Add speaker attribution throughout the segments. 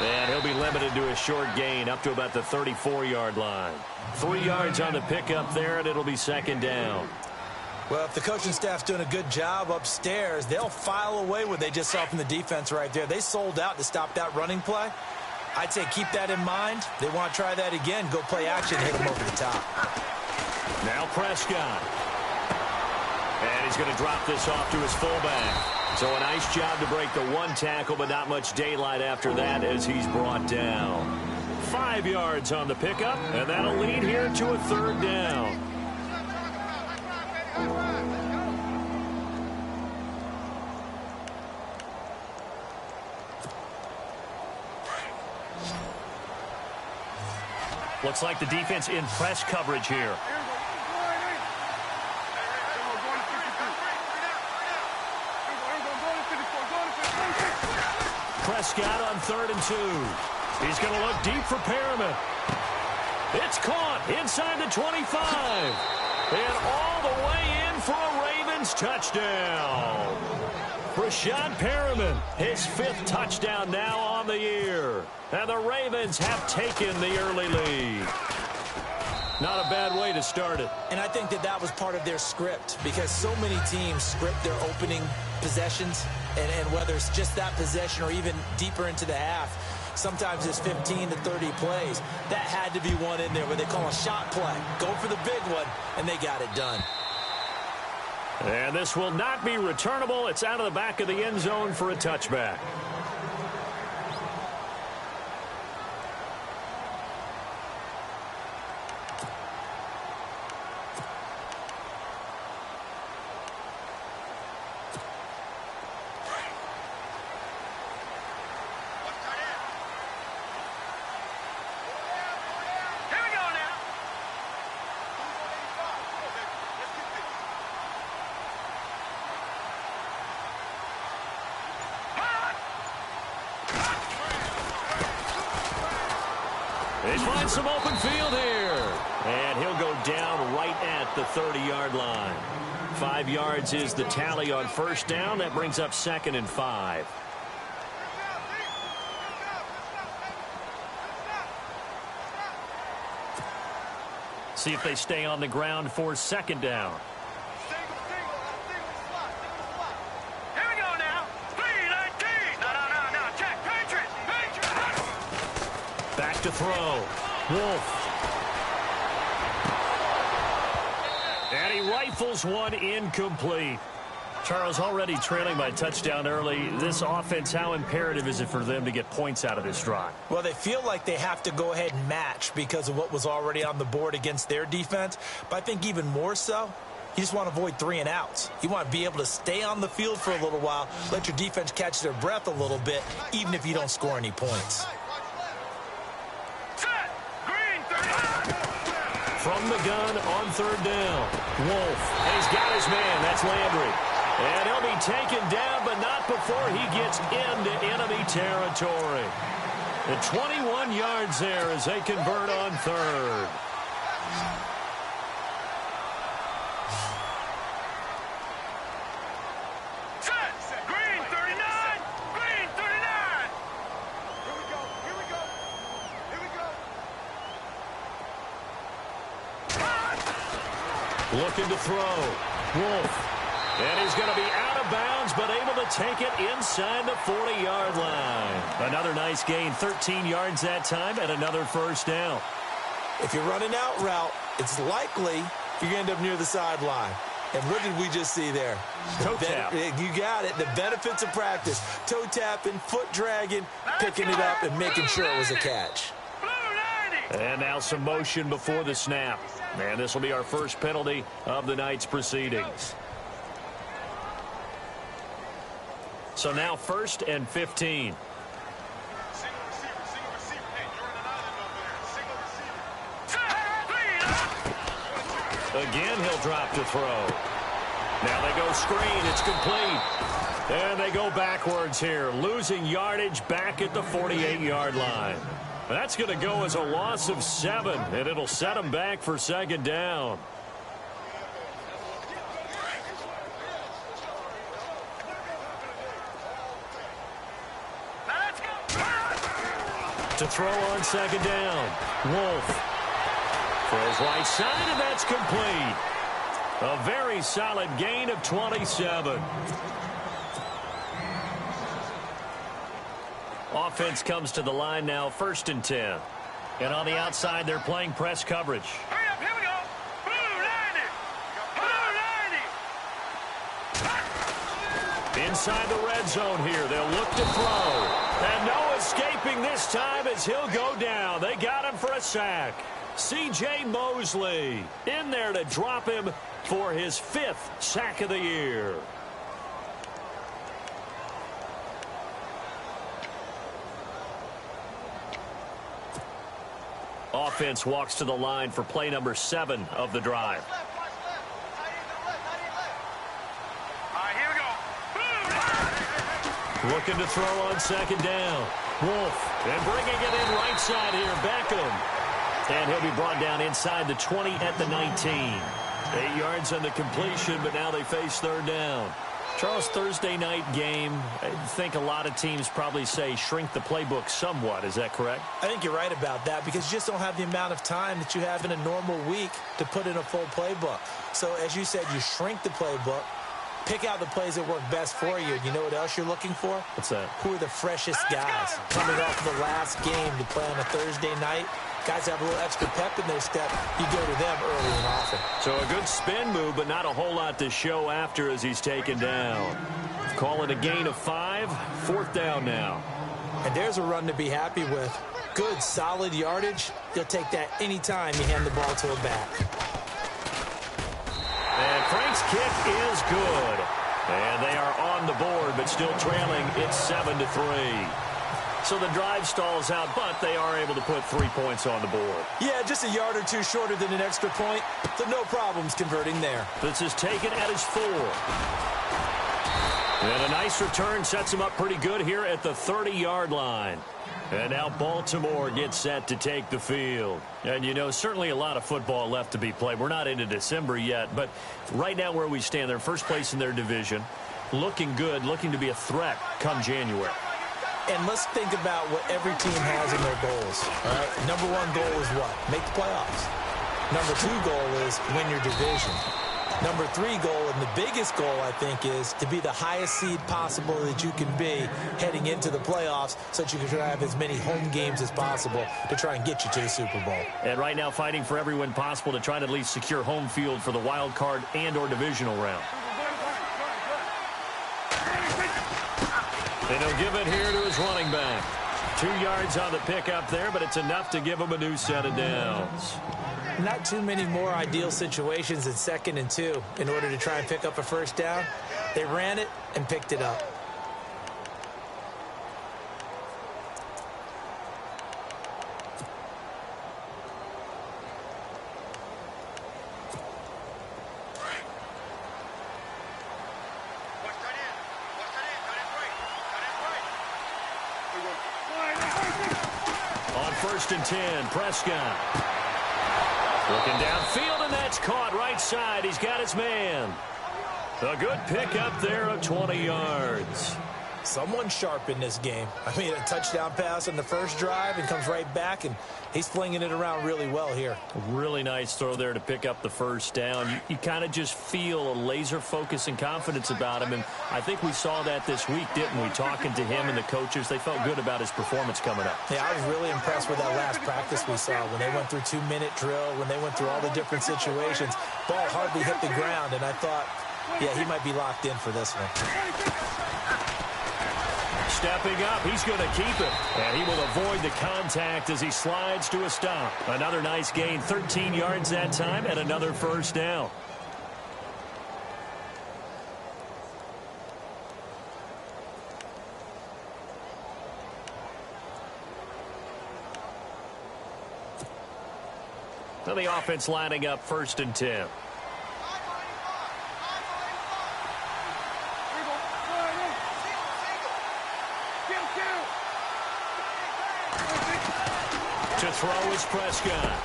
Speaker 1: And he'll be limited to a short gain up to about the 34-yard line. 3 yards on the pickup there, and it'll be second down.
Speaker 2: Well, if the coaching staff's doing a good job upstairs, they'll file away what they just saw from the defense right there. They sold out to stop that running play. I'd say keep that in mind. They want to try that again. Go play action, hit them over the top.
Speaker 1: Now Prescott. And he's going to drop this off to his fullback. So a nice job to break the one tackle, but not much daylight after that as he's brought down. 5 yards on the pickup, and that'll lead here to a third down. Looks like the defense in press coverage here. Prescott on 3rd and 2. He's going to look deep for Perriman. It's caught inside the 25. And all the way in for a Ravens touchdown. Rashad Perriman, his 5th touchdown now on the year. And the Ravens have taken the early lead. Not a bad way to start it.
Speaker 2: And I think that was part of their script, because so many teams script their opening possessions, and whether it's just that possession or even deeper into the half, sometimes it's 15 to 30 plays. That had to be one in there where they call a shot play. Go for the big one, and they got it done.
Speaker 1: And this will not be returnable. It's out of the back of the end zone for a touchback. They find some open field here. And he'll go down right at the 30-yard line. 5 yards is the tally on first down. That brings up 2nd and 5. See if they stay on the ground for 2nd down. To throw. Wolf. And he rifles one incomplete. Charles, already trailing by touchdown early. This offense, how imperative is it for them to get points out of this drive?
Speaker 2: Well, they feel like they have to go ahead and match because of what was already on the board against their defense. But I think even more so, you just want to avoid 3 and outs. You want to be able to stay on the field for a little while, let your defense catch their breath a little bit, even if you don't score any points.
Speaker 1: From the gun on 3rd down. Wolf. And he's got his man. That's Landry. And he'll be taken down, but not before he gets into enemy territory. The 21 yards there as they convert on 3rd. Looking to throw. Wolf. And he's going to be out of bounds, but able to take it inside the 40-yard line. Another nice gain, 13 yards that time, and another first down.
Speaker 2: If you're running out route, it's likely you're going to end up near the sideline. And what did we just see there?
Speaker 1: Toe tap.
Speaker 2: You got it. The benefits of practice. Toe tapping, foot dragging, picking it up, and making sure it was a catch.
Speaker 1: And now some motion before the snap. And this will be our first penalty of the night's proceedings. So now 1st and 15. Again, he'll drop to throw. Now they go screen. It's complete. And they go backwards here, losing yardage back at the 48-yard line. That's going to go as a loss of 7, and it'll set them back for 2nd down. to throw on second down. Wolf throws right side, and that's complete. A very solid gain of 27. Offense comes to the line now, 1st and 10. And on the outside, they're playing press coverage.
Speaker 3: Hurry up, here we go. Blue 90. Blue 90.
Speaker 1: Inside the red zone here, they'll look to throw. And no escaping this time as he'll go down. They got him for a sack. C.J. Mosley in there to drop him for his 5th sack of the year. Offense walks to the line for play number 7 of the drive.
Speaker 3: All right, here we go.
Speaker 1: Looking to throw on second down. Wolf, and bringing it in right side here, Beckham. And he'll be brought down inside the 20 at the 19. 8 yards on the completion, but now they face 3rd down. Charles, Thursday night game, I think a lot of teams probably say shrink the playbook somewhat. Is that correct?
Speaker 2: I think you're right about that because you just don't have the amount of time that you have in a normal week to put in a full playbook. So, as you said, you shrink the playbook, pick out the plays that work best for you. You know what else you're looking for?
Speaker 1: What's that?
Speaker 2: Who are the freshest guys? Coming off of the last game to play on a Thursday night. Guys have a little extra pep in their step. You go to them early and often.
Speaker 1: So a good spin move, but not a whole lot to show after as he's taken down. Call it a gain of 5. 4th down now.
Speaker 2: And there's a run to be happy with. Good, solid yardage. You'll take that anytime you hand the ball to a back.
Speaker 1: And Frank's kick is good. And they are on the board, but still trailing. It's 7-3. So the drive stalls out, but they are able to put 3 points on the board.
Speaker 2: Yeah, just a yard or two shorter than an extra point, so no problems converting there.
Speaker 1: This is taken at his 4. And a nice return sets him up pretty good here at the 30-yard line. And now Baltimore gets set to take the field. And, you know, certainly a lot of football left to be played. We're not into December yet, but right now where we stand, they're first place in their division, looking good, looking to be a threat come January.
Speaker 2: And let's think about what every team has in their goals. All right? Number 1 goal is what? Make the playoffs. Number 2 goal is win your division. Number 3 goal, and the biggest goal, I think, is to be the highest seed possible that you can be heading into the playoffs so that you can try to have as many home games as possible to try and get you to the Super Bowl.
Speaker 1: And right now fighting for every win possible to try to at least secure home field for the wild card and or divisional round. And he'll give it here to his running back. 2 yards on the pickup there, but it's enough to give him a new set of downs.
Speaker 2: Not too many more ideal situations in 2nd and 2 in order to try and pick up a first down. They ran it and picked it up.
Speaker 1: On 1st and 10, Prescott. Looking downfield, and that's caught right side. He's got his man. A good pickup there of 20 yards.
Speaker 2: Someone sharp in this game. I mean, a touchdown pass on the first drive and comes right back, and he's flinging it around really well here.
Speaker 1: Really nice throw there to pick up the first down. You kind of just feel a laser focus and confidence about him, and I think we saw that this week, didn't we? Talking to him and the coaches, they felt good about his performance coming up.
Speaker 2: Yeah, I was really impressed with that last practice we saw when they went through 2-minute drill, when they went through all the different situations. Ball hardly hit the ground, and I thought, yeah, he might be locked in for this one.
Speaker 1: Stepping up, he's going to keep it. And he will avoid the contact as he slides to a stop. Another nice gain, 13 yards that time, and another first down. So the offense lining up 1st and 10. To throw is Prescott.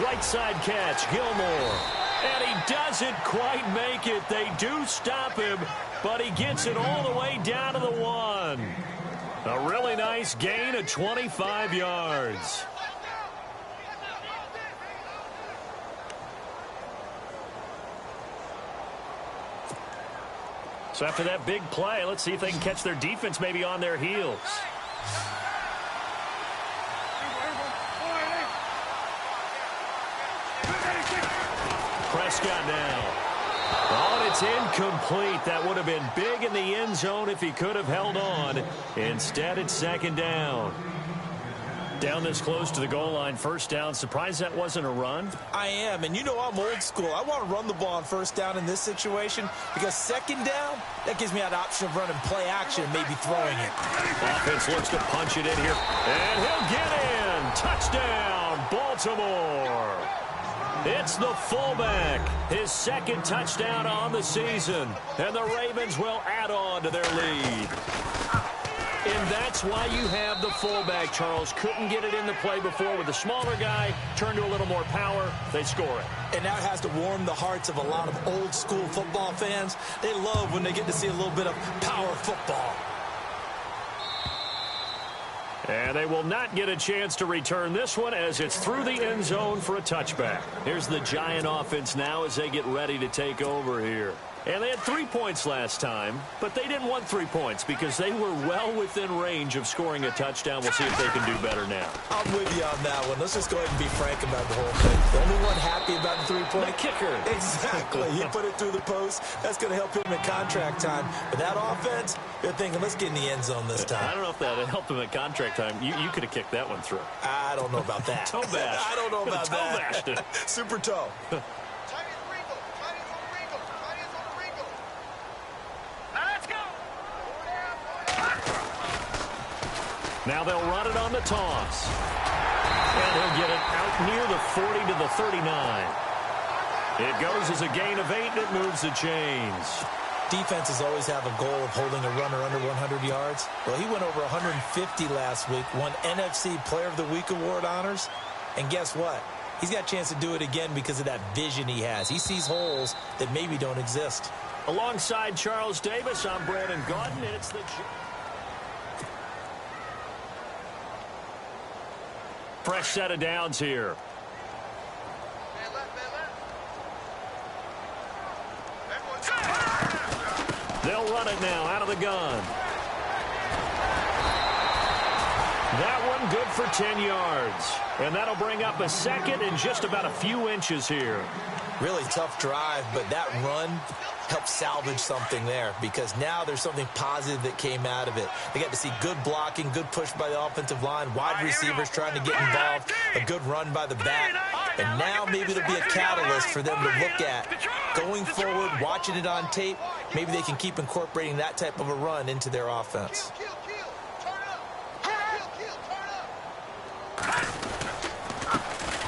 Speaker 1: Right side catch, Gilmore. And he doesn't quite make it. They do stop him, but he gets it all the way down to the 1. A really nice gain of 25 yards. So after that big play, let's see if they can catch their defense maybe on their heels. Prescott now. Oh, and it's incomplete. That would have been big in the end zone if he could have held on. Instead, it's second down. Down this close to the goal line, first down. Surprised that wasn't a run?
Speaker 2: I am, and you know I'm old school. I want to run the ball on first down in this situation because second down, that gives me that option of running play action and maybe throwing it.
Speaker 1: Offense looks to punch it in here, and he'll get in. Touchdown, Baltimore. It's the fullback, his second touchdown on the season, and the Ravens will add on to their lead. And that's why you have the fullback, Charles. Couldn't get it in the play before with the smaller guy. Turn to a little more power. They score it.
Speaker 2: And that has to warm the hearts of a lot of old-school football fans. They love when they get to see a little bit of power football.
Speaker 1: And they will not get a chance to return this one as it's through the end zone for a touchback. Here's the Giant offense now as they get ready to take over here. And they had 3 points last time, but they didn't want 3 points because they were well within range of scoring a touchdown. We'll see if they can do better now.
Speaker 2: I'm with you on that one. Let's just go ahead and be frank about the whole thing. The only one happy about the 3-point?
Speaker 1: The kicker.
Speaker 2: Exactly. He put it through the post. That's going to help him in contract time. But that offense, they're thinking, let's get in the end zone this time.
Speaker 1: I don't know if that helped him at contract time. You could have kicked that one through.
Speaker 2: I don't know about that.
Speaker 1: Toe bash.
Speaker 2: I don't know about
Speaker 1: toe bashed it.
Speaker 2: Super toe.
Speaker 1: Now they'll run it on the toss. And he'll get it out near the 40 to the 39. It goes as a gain of 8, and it moves the chains.
Speaker 2: Defenses always have a goal of holding a runner under 100 yards. Well, he went over 150 last week, won NFC Player of the Week award honors. And guess what? He's got a chance to do it again because of that vision he has. He sees holes that maybe don't exist.
Speaker 1: Alongside Charles Davis, I'm Brandon Gaudin, and it's the... Fresh set of downs here. They'll run it now out of the gun. That one good for 10 yards. And that'll bring up a second in just about a few inches here.
Speaker 2: Really tough drive, but that run helped salvage something there because now there's something positive that came out of it. They got to see good blocking, good push by the offensive line, wide receivers trying to get involved, a good run by the back. And now maybe it'll be a catalyst for them to look at going forward, watching it on tape. Maybe they can keep incorporating that type of a run into their offense.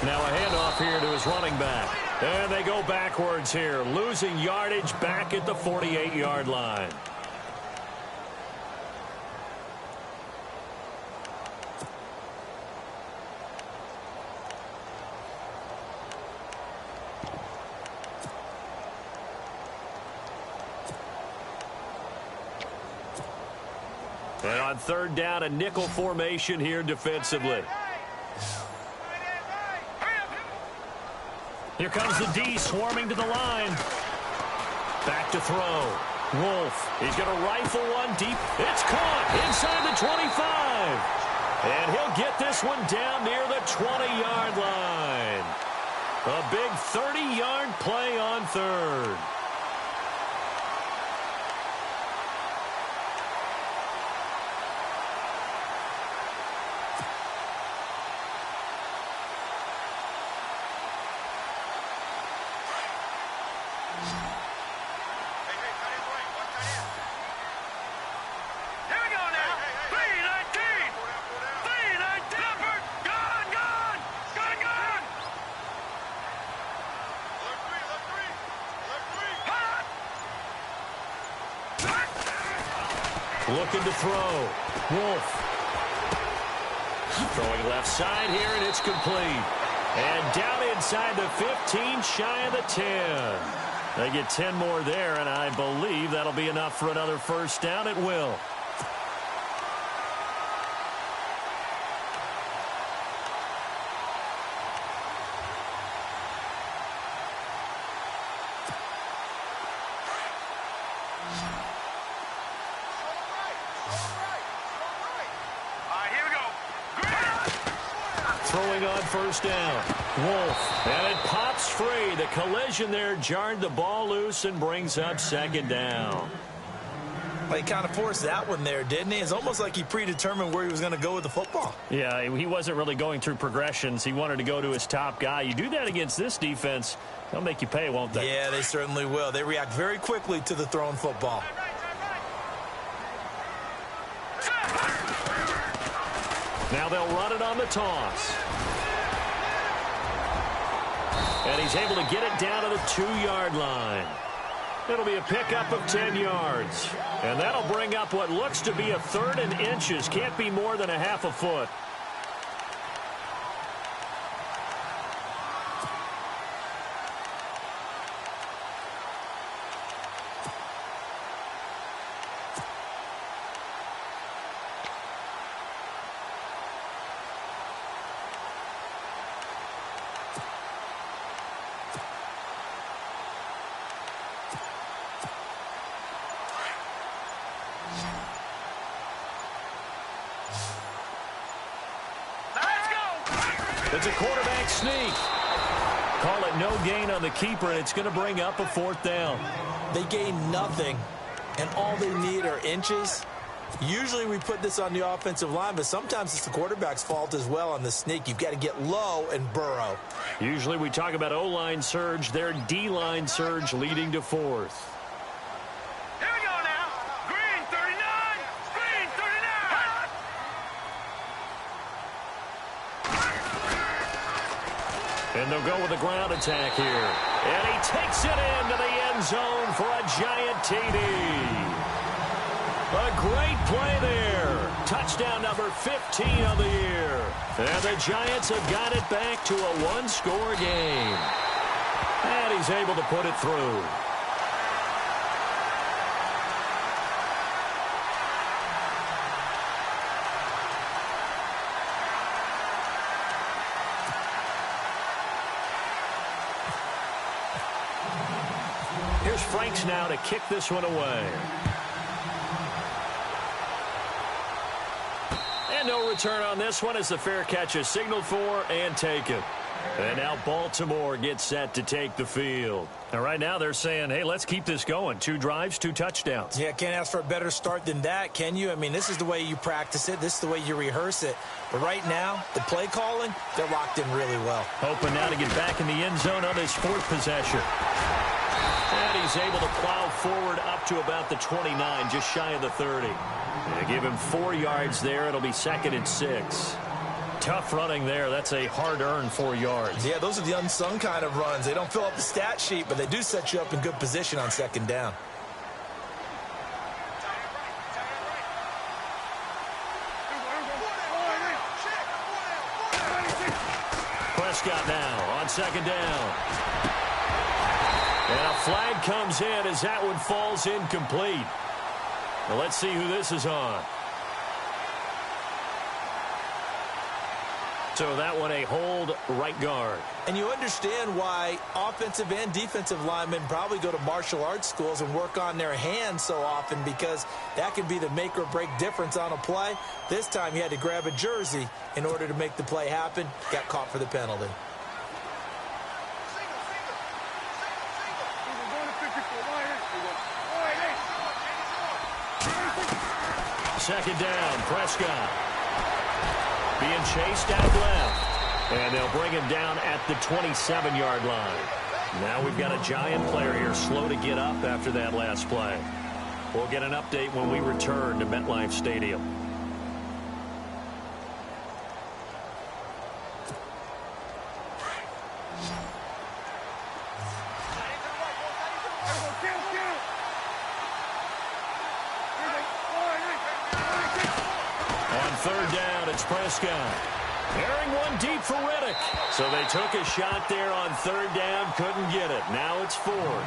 Speaker 1: Now a handoff here to his running back. And they go backwards here, losing yardage back at the 48-yard line. And on third down, a nickel formation here defensively. Here comes the D swarming to the line. Back to throw. Wolf, he's going to rifle one deep. It's caught inside the 25. And he'll get this one down near the 20-yard line. A big 30-yard play on third. Looking to throw. Wolf. Throwing left side here, and it's complete. And down inside the 15, shy of the 10. They get 10 more there, and I believe that'll be enough for another first down. It will. throwing on first down. Wolf, and it pops free. The collision there jarred the ball loose and brings up second down.
Speaker 2: Well, he kind of forced that one there, didn't he? It's almost like he predetermined where he was going to go with the football.
Speaker 1: Yeah, he wasn't really going through progressions. He wanted to go to his top guy. You do that against this defense, they'll make you pay, won't they?
Speaker 2: Yeah, they certainly will. They react very quickly to the thrown football.
Speaker 1: Now they'll run it on the toss. And he's able to get it down to the 2-yard line. It'll be a pickup of 10 yards. And that'll bring up what looks to be a 3rd and inches. Can't be more than a half a foot. It's a quarterback sneak. Call it no gain on the keeper, and it's going to bring up a 4th down.
Speaker 2: They gain nothing, and all they need are inches. Usually we put this on the offensive line, but sometimes it's the quarterback's fault as well on the sneak. You've got to get low and burrow.
Speaker 1: Usually we talk about O-line surge, their D-line surge leading to 4th.
Speaker 3: Here we go now. Green 39. Green 39.
Speaker 1: And they'll go with a ground attack here. And he takes it into the end zone for a giant TD. A great play there. Touchdown number 15 of the year. And the Giants have got it back to a 1-score game. And he's able to put it through. Here's Franks now to kick this one away. And no return on this one as the fair catch is signaled for and taken. And now Baltimore gets set to take the field. And right now they're saying, hey, let's keep this going. 2 drives, 2 touchdowns.
Speaker 2: Yeah, can't ask for a better start than that, can you? I mean, this is the way you practice it. This is the way you rehearse it. But right now, the play calling, they're locked in really well.
Speaker 1: Hoping now to get back in the end zone on his 4th possession. And he's able to plow forward up to about the 29, just shy of the 30. They give him 4 yards there. It'll be 2nd and 6. Tough running there. That's a hard-earned 4 yards.
Speaker 2: Yeah, those are the unsung kind of runs. They don't fill up the stat sheet, but they do set you up in good position on 2nd down.
Speaker 1: Prescott now on 2nd down. And a flag comes in as that one falls incomplete. Well, let's see who this is on. So that one a hold right guard.
Speaker 2: And you understand why offensive and defensive linemen probably go to martial arts schools and work on their hands so often, because that can be the make or break difference on a play. This time he had to grab a jersey in order to make the play happen. Got caught for the penalty.
Speaker 1: Second down, Prescott. Being chased out left. And they'll bring him down at the 27-yard line. Now we've got a Giant player here slow to get up after that last play. We'll get an update when we return to MetLife Stadium. Third down, it's Prescott. Airing one deep for Riddick. So they took a shot there on 3rd down, couldn't get it. Now it's 4th.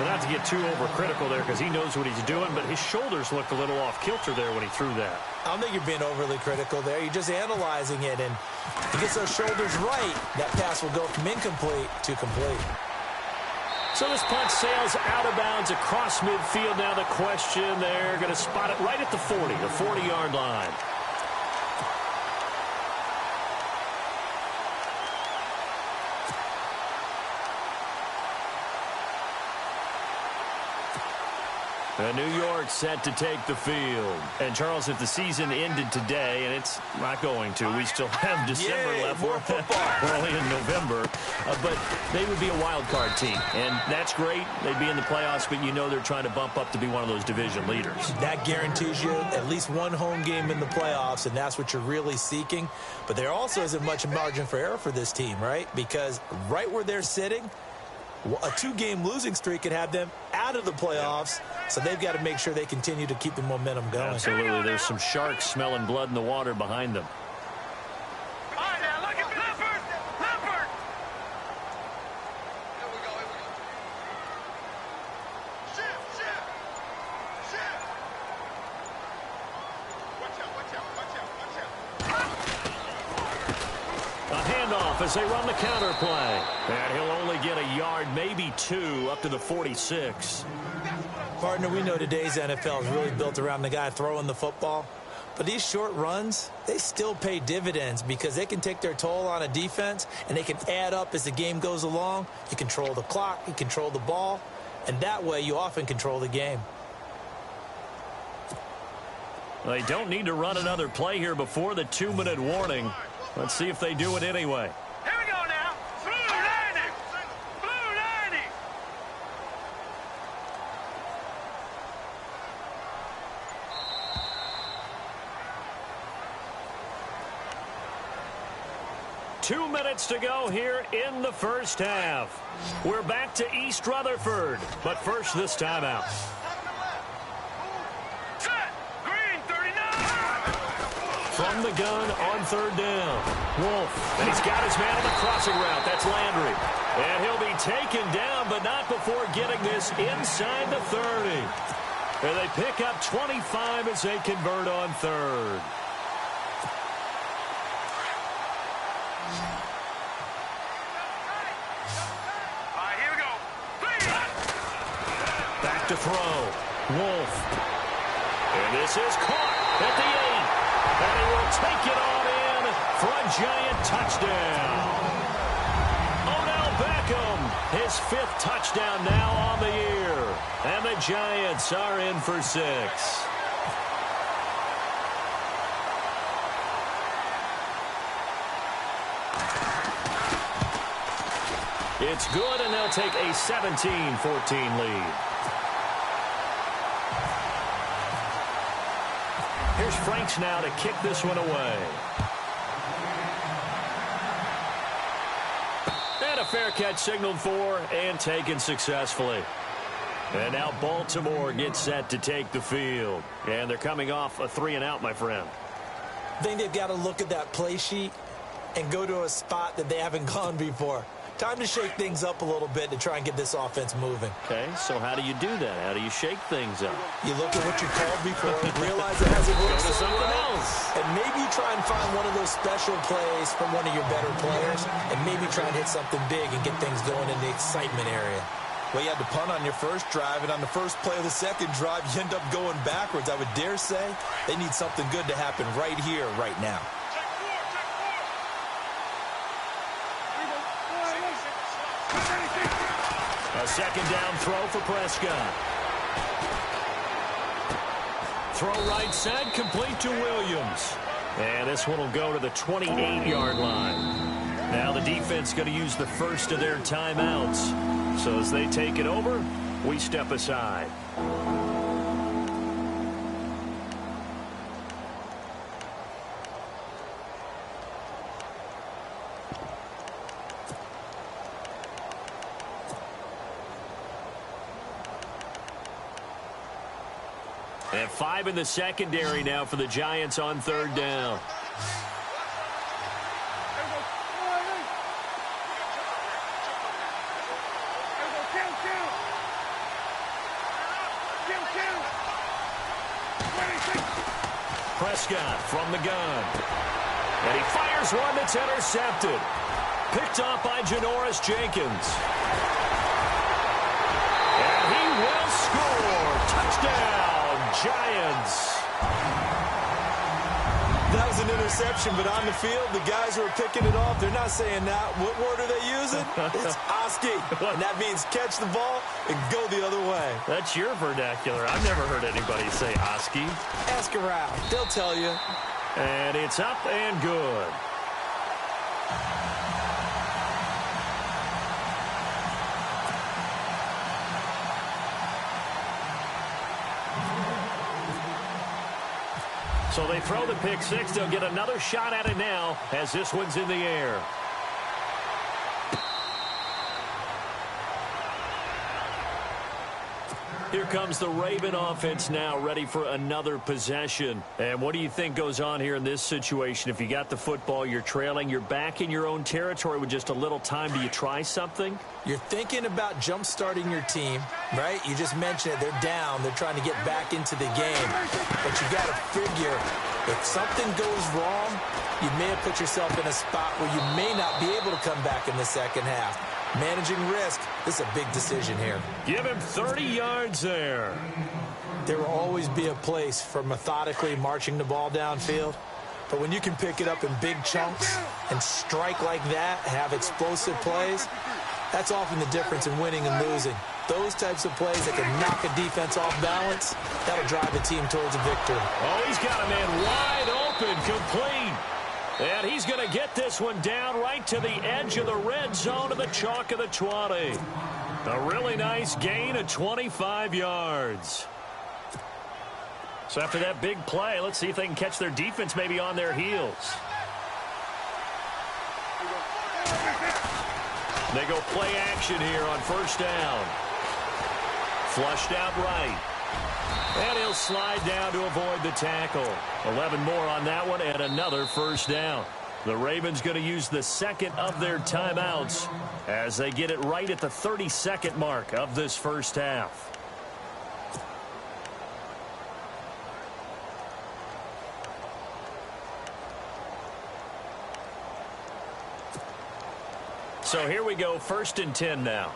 Speaker 1: But not to get too overcritical there because he knows what he's doing, but his shoulders looked a little off kilter there when he threw that.
Speaker 2: I don't think you're being overly critical there. You're just analyzing it, and he gets those shoulders right, that pass will go from incomplete to complete.
Speaker 1: So this punt sails out of bounds across midfield. Now the question, they're going to spot it right at the 40, the 40-yard line. New York set to take the field. And, Charles, if the season ended today, and it's not going to, we still have December left.
Speaker 2: More football.
Speaker 1: We're only in November. But they would be a wild card team. And that's great. They'd be in the playoffs, but you know they're trying to bump up to be one of those division leaders.
Speaker 2: That guarantees you at least one home game in the playoffs, and that's what you're really seeking. But there also isn't much margin for error for this team, right? Because right where they're sitting, a two-game losing streak could have them out of the playoffs, so they've got to make sure they continue to keep the momentum going.
Speaker 1: Absolutely. There's some sharks smelling blood in the water behind them.
Speaker 3: All right, now look at Leopard! Leopard! Here we go. Shift!
Speaker 1: A handoff as they run the counter play. And he'll only get a yard, maybe two, up to the 46.
Speaker 2: Partner, we know today's NFL is really built around the guy throwing the football. But these short runs, they still pay dividends because they can take their toll on a defense, and they can add up as the game goes along. You control the clock, you control the ball, and that way you often control the game.
Speaker 1: They don't need to run another play here before the 2-minute warning. Let's see if they do it anyway.
Speaker 3: Here we go now. Blue 90. Blue 90.
Speaker 1: Two minutes to go here in the first half. We're back to East Rutherford, but first this timeout.
Speaker 3: Set. Green 39.
Speaker 1: From the gun on third down. Wolf, and he's got his man on the crossing route. That's Landry. And he'll be taken down, but not before getting this inside the 30. And they pick up 25 as they convert on third.
Speaker 3: All right, here we go.
Speaker 1: Back to throw. Wolf. And this is caught at the 8. And he will take it on in for a giant touchdown. Odell Beckham, his 5th touchdown now on the year. And the Giants are in for 6. It's good, and they'll take a 17-14 lead. Here's Franks now to kick this one away. And a fair catch signaled for and taken successfully. And now Baltimore gets set to take the field. And they're coming off a 3-and-out, my friend.
Speaker 2: I think they've got to look at that play sheet and go to a spot that they haven't gone before. Time to shake things up a little bit to try and get this offense moving.
Speaker 1: Okay, so how do you do that? How do you shake things up?
Speaker 2: You look at what you called before, realize it hasn't worked
Speaker 1: Go to
Speaker 2: so
Speaker 1: something
Speaker 2: well,
Speaker 1: else.
Speaker 2: and maybe try and find one of those special plays from one of your better players, and maybe try and hit something big and get things going in the excitement area.
Speaker 4: Well, you had to punt on your first drive, and on the first play of the second drive, you end up going backwards. I would dare say they need something good to happen right here, right now.
Speaker 1: A second down throw for Prescott. Throw right side, complete to Williams. And this one will go to the 28-yard line. Now the defense going to use the first of their timeouts. So as they take it over, we step aside. And 5 in the secondary now for the Giants on third down. Prescott from the gun. And he fires one that's intercepted. Picked off by Janoris Jenkins. And he will score. Touchdown, Giants.
Speaker 4: That was an interception, but on the field, the guys who are picking it off, they're not saying that. What word are they using? It's Oski, and that means catch the ball and go the other way.
Speaker 1: That's your vernacular. I've never heard anybody say Oski.
Speaker 2: Ask around. They'll tell you.
Speaker 1: And it's up and good. So they throw the pick six. They'll get another shot at it now as this one's in the air. Here comes the Raven offense now, ready for another possession. And what do you think goes on here in this situation? If you got the football, you're trailing, you're back in your own territory with just a little time. Do you try something?
Speaker 2: You're thinking about jump-starting your team, right? You just mentioned it. They're down. They're trying to get back into the game. But you got to figure, if something goes wrong, you may have put yourself in a spot where you may not be able to come back in the second half. Managing risk, this is a big decision here.
Speaker 1: Give him 30 yards there.
Speaker 2: There will always be a place for methodically marching the ball downfield. But when you can pick it up in big chunks and strike like that, have explosive plays, that's often the difference in winning and losing. Those types of plays that can knock a defense off balance, that'll drive a team towards a victory.
Speaker 1: Oh, he's got a man wide open, complete. And he's going to get this one down right to the edge of the red zone of the chalk of the 20. A really nice gain of 25 yards. So after that big play, let's see if they can catch their defense maybe on their heels. They go play action here on first down. Flushed out right. And he'll slide down to avoid the tackle. 11 more on that one and another first down. The Ravens going to use the second of their timeouts as they get it right at the 30-second mark of this first half. So here we go, 1st and 10 now.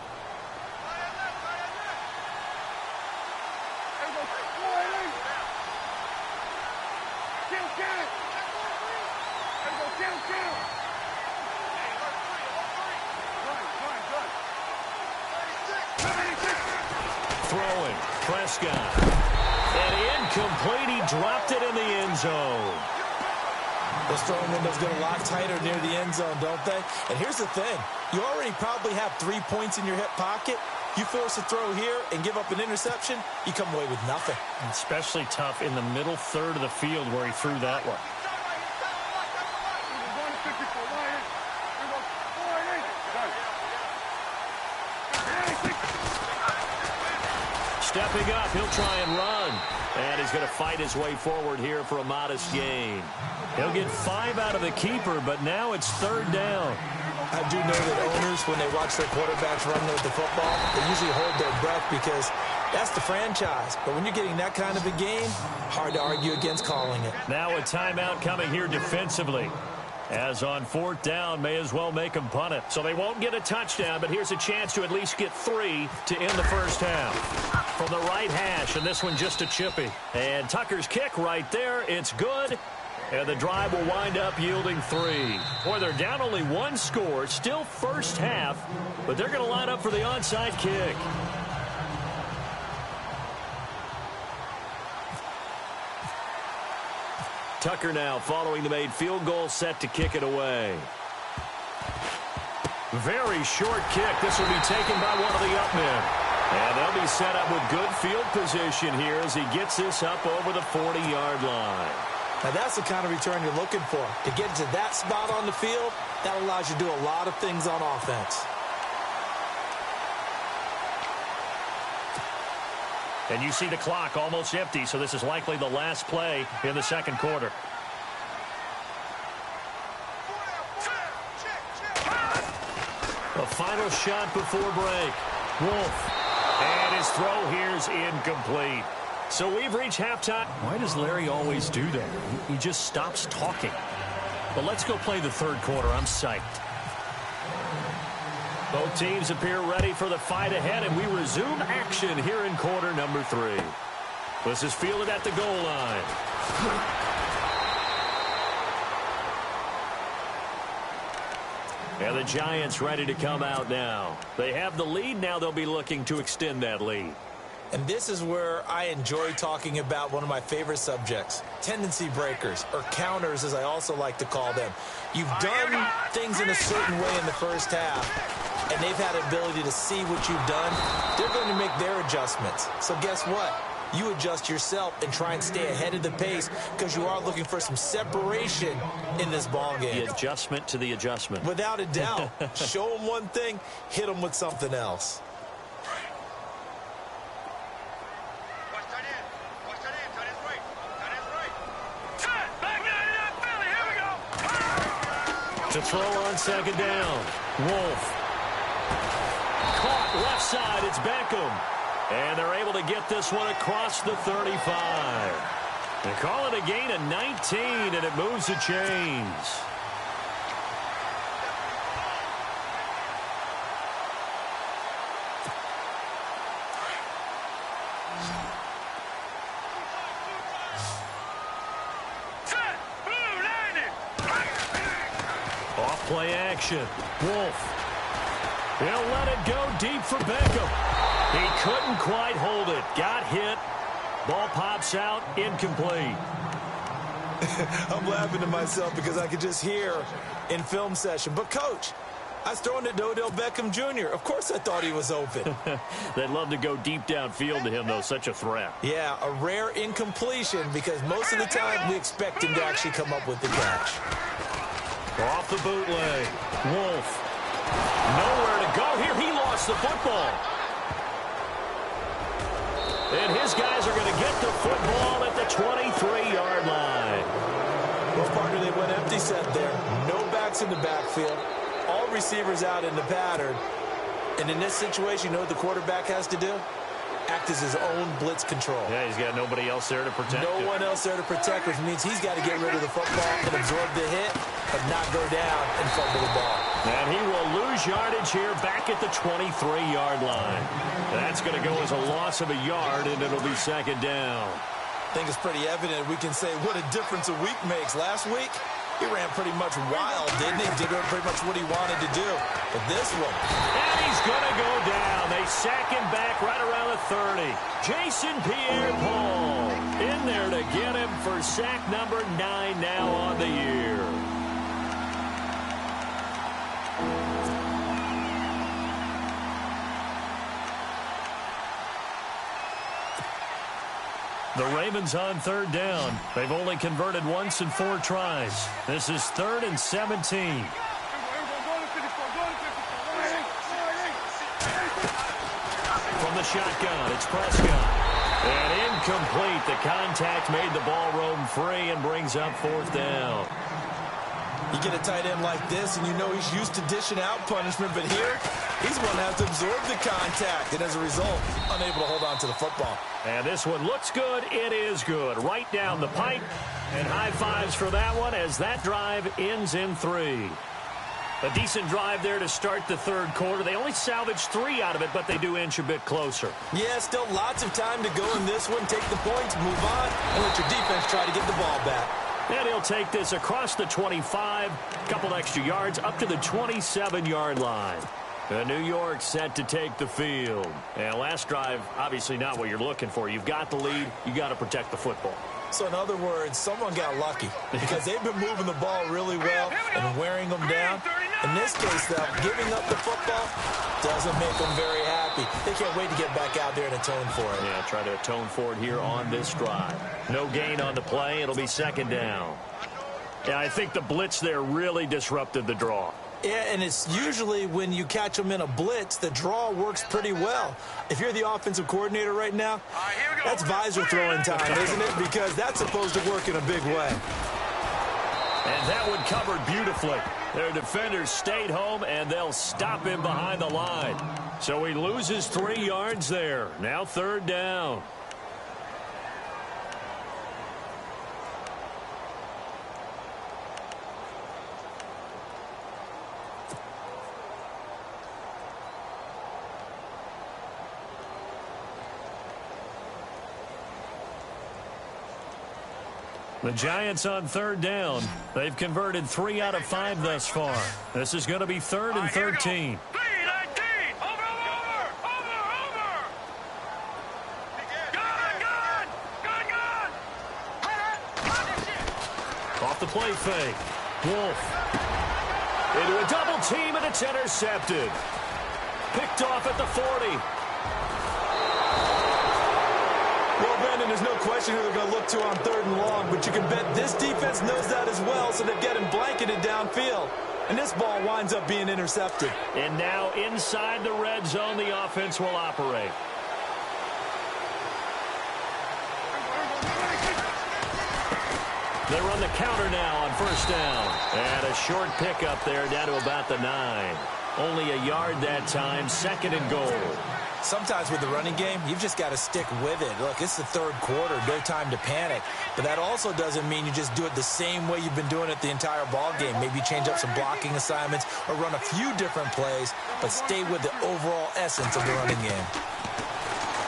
Speaker 1: Throwing, Prescott. And incomplete, he dropped it in the end zone.
Speaker 2: Those throwing windows get a lot tighter near the end zone, don't they? And here's the thing. You already probably have 3 points in your hip pocket. You force a throw here and give up an interception, you come away with nothing.
Speaker 1: Especially tough in the middle third of the field where he threw that one. Stepping up, he'll try and run. And he's going to fight his way forward here for a modest gain. He'll get 5 out of the keeper, but now it's 3rd down.
Speaker 2: I do know that owners, when they watch their quarterbacks run with the football, they usually hold their breath because that's the franchise. But when you're getting that kind of a game, hard to argue against calling it.
Speaker 1: Now a timeout coming here defensively. As on 4th down, may as well make them punt it. So they won't get a touchdown, but here's a chance to at least get 3 to end the first half. From the right hash, and this one just a chippy. And Tucker's kick right there. It's good. And the drive will wind up yielding 3. Boy, they're down only 1 score. Still first half, but they're going to line up for the onside kick. Tucker now following the made field goal, set to kick it away. Very short kick. This will be taken by one of the up men. And they'll be set up with good field position here as he gets this up over the 40-yard line.
Speaker 2: Now that's the kind of return you're looking for. To get to that spot on the field, that allows you to do a lot of things on offense.
Speaker 1: And you see the clock almost empty, so this is likely the last play in the second quarter. A final shot before break. Wolf. And his throw here's incomplete. So we've reached halftime. Why does Larry always do that? He just stops talking. But let's go play the third quarter. I'm psyched. Both teams appear ready for the fight ahead, and we resume action here in quarter number 3. This is fielded at the goal line. And the Giants ready to come out now. They have the lead. Now they'll be looking to extend that lead.
Speaker 2: And this is where I enjoy talking about one of my favorite subjects, tendency breakers, or counters as I also like to call them. You've done things in a certain way in the first half, and they've had the ability to see what you've done. They're going to make their adjustments. So guess what? You adjust yourself and try and stay ahead of the pace because you are looking for some separation in this ball game.
Speaker 1: The adjustment to the adjustment.
Speaker 2: Without a doubt. Show them one thing, hit them with something else.
Speaker 1: To throw on second down. Wolf. Caught left side. It's Beckham. And they're able to get this one across the 35. They call it a gain of 19, and it moves the chains. Off play action. Wolf. He'll let it go deep for Beckham. He couldn't quite hold it. Got hit. Ball pops out. Incomplete.
Speaker 2: I'm laughing to myself because I could just hear in film session. But, Coach, I was throwing it to Odell Beckham Jr. Of course I thought he was open.
Speaker 1: They'd love to go deep downfield to him, though. Such a threat.
Speaker 2: Yeah, a rare incompletion because most of the time we expect him to actually come up with the catch.
Speaker 1: Off the bootleg. Wolf. Nowhere to go here. He lost the football. And his guys are going to get the football at the 23-yard line.
Speaker 2: Well, partner, they went empty set there. No backs in the backfield. All receivers out in the pattern. And in this situation, you know what the quarterback has to do? Act as his own blitz control.
Speaker 1: Yeah, he's got nobody else there to protect him.
Speaker 2: No one else there to protect, which means he's got to get rid of the football and absorb the hit, but not go down and fumble the ball.
Speaker 1: And he will lose yardage here back at the 23-yard line. That's going to go as a loss of a yard, and it'll be second down.
Speaker 2: I think it's pretty evident we can say what a difference a week makes. Last week, he ran pretty much wild, didn't he? Did pretty much what he wanted to do. But this one.
Speaker 1: And he's going to go down. They sack him back right around the 30. Jason Pierre-Paul in there to get him for sack number 9 now on the year. The Ravens on third down. They've only converted once in 4 tries. This is 3rd and 17. From the shotgun, it's Prescott. And incomplete. The contact made the ball roam free and brings up 4th down.
Speaker 2: You get a tight end like this, and you know he's used to dishing out punishment, but here, he's going to have to absorb the contact, and as a result, unable to hold on to the football.
Speaker 1: And this one looks good. It is good. Right down the pipe, and high fives for that one as that drive ends in 3. A decent drive there to start the 3rd quarter. They only salvaged 3 out of it, but they do inch a bit closer.
Speaker 2: Yeah, still lots of time to go in this one. Take the points, move on, and let your defense try to get the ball back.
Speaker 1: And he'll take this across the 25, a couple extra yards, up to the 27-yard line. New York set to take the field. And last drive, obviously not what you're looking for. You've got the lead. You got to protect the football.
Speaker 2: So in other words, someone got lucky because they've been moving the ball really well and wearing them down. In this case, though, giving up the football doesn't make them very happy. They can't wait to get back out there and atone for it.
Speaker 1: Yeah, try to atone for it here on this drive. No gain on the play. It'll be second down. Yeah, I think the blitz there really disrupted the draw.
Speaker 2: Yeah, and it's usually when you catch them in a blitz, the draw works pretty well. If you're the offensive coordinator right now, that's visor throwing time, isn't it? Because that's supposed to work in a big way.
Speaker 1: And that one covered beautifully. Their defenders stayed home, and they'll stop him behind the line. So he loses 3 yards there. Now 3rd down. The Giants on third down. They've converted 3 out of 5 thus far. This is going to be 3rd and 13. Off the play fake. Wolf. Into a double team, and it's intercepted. Picked off at the 40.
Speaker 4: Well, Brandon, there's no question who they're going to look to on 3rd and long, but you can bet this defense knows that as well, so they're getting blanketed downfield. And this ball winds up being intercepted.
Speaker 1: And now inside the red zone, the offense will operate. They run the counter now on 1st down. And a short pickup there down to about the 9. Only a yard that time, 2nd and goal.
Speaker 2: Sometimes with the running game, you've just got to stick with it. Look, it's the 3rd quarter, no time to panic. But that also doesn't mean you just do it the same way you've been doing it the entire ball game. Maybe change up some blocking assignments or run a few different plays, but stay with the overall essence of the running game.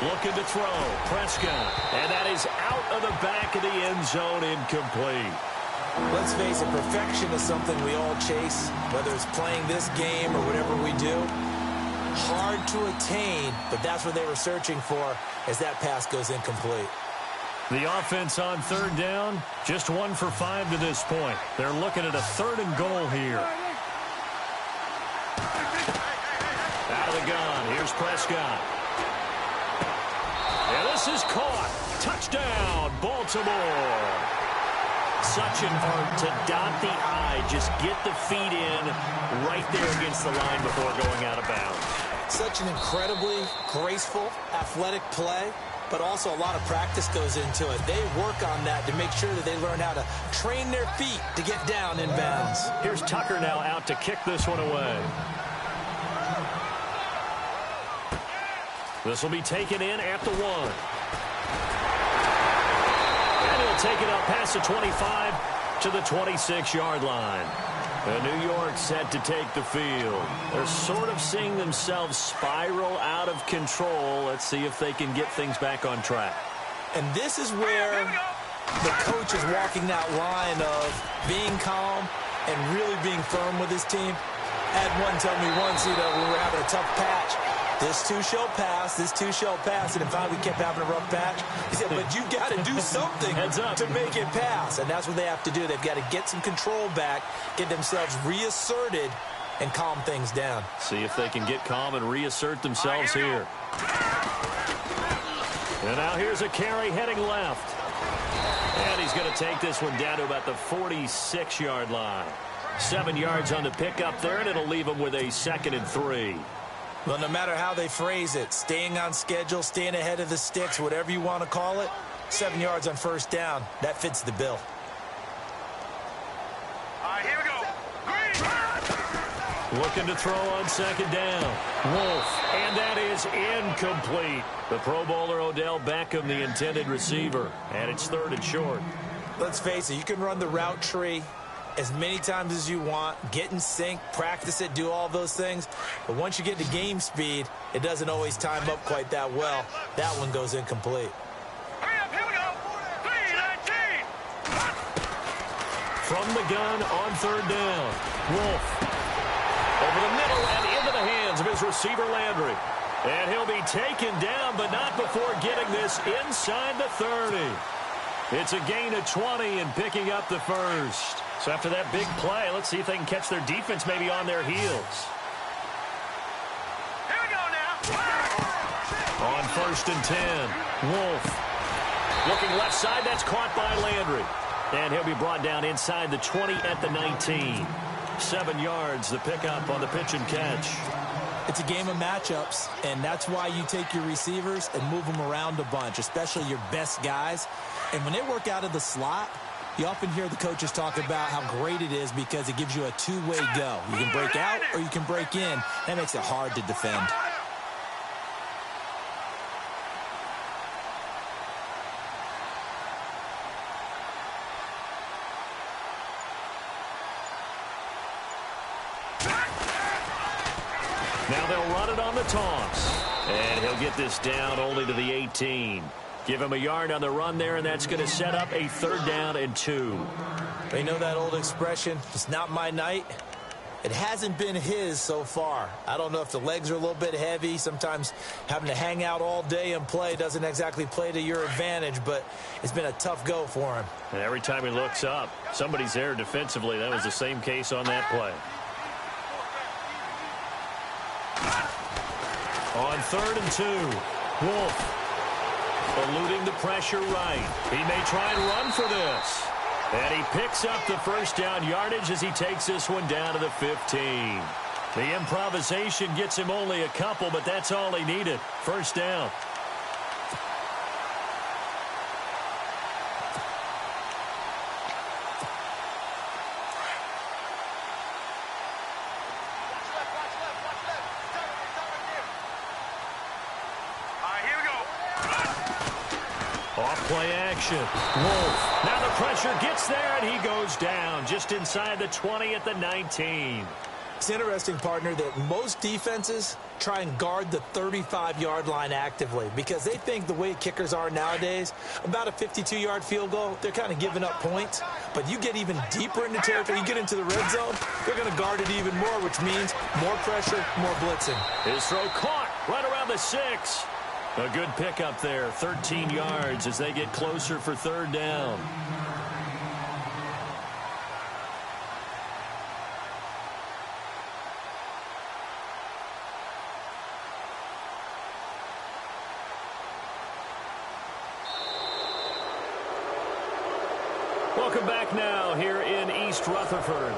Speaker 1: Looking to throw, Prescott. And that is out of the back of the end zone, incomplete.
Speaker 2: Let's face it, perfection is something we all chase, whether it's playing this game or whatever we do. Hard to attain, but that's what they were searching for as that pass goes incomplete.
Speaker 1: The offense on 3rd down, just 1 for 5 to this point. They're looking at a 3rd and goal here. Out of the gun, here's Prescott. And this is caught. Touchdown, Baltimore. Such an art to dot the I, just get the feet in right there against the line before going out of bounds.
Speaker 2: Such an incredibly graceful, athletic play, but also a lot of practice goes into it. They work on that to make sure that they learn how to train their feet to get down in bounds.
Speaker 1: Here's Tucker now out to kick this one away. This will be taken in at the 1. And he'll take it up past the 25 to the 26-yard line. And New York set to take the field. They're sort of seeing themselves spiral out of control. Let's see if they can get things back on track.
Speaker 2: And this is where the coach is walking that line of being calm and really being firm with his team. I had one tell me once, when we were having a tough patch, this too shall pass, this too shall pass, and then finally we kept having a rough patch. He said, but you got to do something to make it pass, and that's what they have to do. They've got to get some control back, get themselves reasserted, and calm things down.
Speaker 1: See if they can get calm and reassert themselves here. And now here's a carry heading left. And he's going to take this one down to about the 46-yard line. 7 yards on the pickup there, and it'll leave him with a 2nd and 3.
Speaker 2: Well, no matter how they phrase it, staying on schedule, staying ahead of the sticks, whatever you want to call it, 7 yards on 1st down, that fits the bill.
Speaker 3: All right, here we go.
Speaker 1: Looking to throw on 2nd down. Wolf, and that is incomplete. The Pro Bowler Odell Beckham, the intended receiver, and it's 3rd and short.
Speaker 2: Let's face it, you can run the route tree as many times as you want, get in sync, practice it, do all those things. But once you get to game speed, it doesn't always time up quite that well. That one goes incomplete.
Speaker 3: Hurry up, here we go. 3-19.
Speaker 1: From the gun on 3rd down. Wolf. Over the middle and into the hands of his receiver, Landry. And he'll be taken down, but not before getting this inside the 30. It's a gain of 20 and picking up the 1st. So after that big play, let's see if they can catch their defense maybe on their heels.
Speaker 3: Here we go now.
Speaker 1: On 1st and 10, Wolf. Looking left side, that's caught by Landry. And he'll be brought down inside the 20 at the 19. 7 yards, the pickup on the pitch and catch.
Speaker 2: It's a game of matchups, and that's why you take your receivers and move them around a bunch, especially your best guys. And when they work out of the slot, you often hear the coaches talk about how great it is because it gives you a two-way go. You can break out or you can break in. That makes it hard to defend.
Speaker 1: Now they'll run it on the toss. And he'll get this down only to the 18. Give him a yard on the run there, and that's going to set up a 3rd down and 2.
Speaker 2: They know that old expression, it's not my night. It hasn't been his so far. I don't know if the legs are a little bit heavy. Sometimes having to hang out all day and play doesn't exactly play to your advantage, but it's been a tough go for him.
Speaker 1: And every time he looks up, somebody's there defensively. That was the same case on that play. On 3rd and 2, Wolf eluding the pressure right. He may try and run for this. And he picks up the 1st down yardage as he takes this one down to the 15. The improvisation gets him only a couple, but that's all he needed. 1st down. Play action. Wolf. Now the pressure gets there, and he goes down just inside the 20 at the 19.
Speaker 2: It's interesting, partner, that most defenses try and guard the 35-yard line actively because they think the way kickers are nowadays, about a 52-yard field goal, they're kind of giving up points. But you get even deeper into territory, you get into the red zone, they're going to guard it even more, which means more pressure, more blitzing.
Speaker 1: His throw caught right around the 6. A good pickup there, 13 yards as they get closer for 3rd down. Welcome back now here in East Rutherford.